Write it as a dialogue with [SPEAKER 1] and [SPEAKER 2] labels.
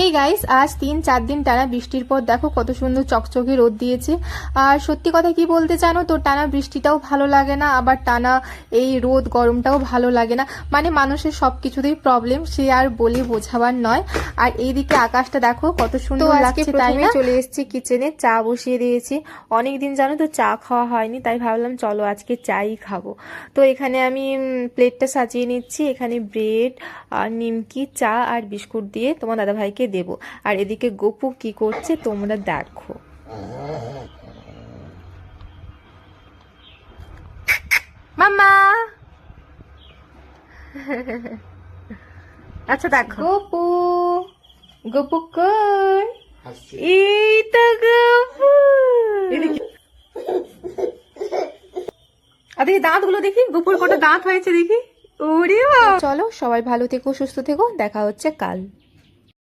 [SPEAKER 1] Hey guys, আজ 3-4 দিন টানা বৃষ্টির পর দেখো কত সুন্দর চকচকে রোদ দিয়েছে। আর সত্যি কথা কি বলতে জানো তো, টানা বৃষ্টিটাও ভালো লাগে না, আবার টানা এই রোদ গরমটাও ভালো লাগে না। মানে মানুষের সবকিছুতেই প্রবলেম, সে আর বলে বোঝাবার নয়। আর এইদিকে আকাশটা দেখো কত সুন্দর লাগছে, তাই না? চলে এসেছি কিচেনে, চা বসিয়ে দিয়েছি। অনেকদিন জানো তো চা খাওয়া হয়নি, তাই ভাবলাম চলো আজকে চাই খাবো। তো এখানে আমি প্লেটটা সাজিয়ে নিচ্ছি। এখানে ব্রেড আর নিমকি, চা আর বিস্কুট দিয়ে তোমার দাদাভাইকে দেব। আর এদিকে গপু কি করছে তোমরা দেখো। মামা, আচ্ছা দেখো গপু, গপু কই? এই তো গপু। আর দেখি দাঁতগুলো, দেখি গপুর কটা দাঁত হয়েছে দেখি। ওরে বাবা। চলো সবাই ভালো থেকো, সুস্থ থেকো, দেখা হচ্ছে কাল।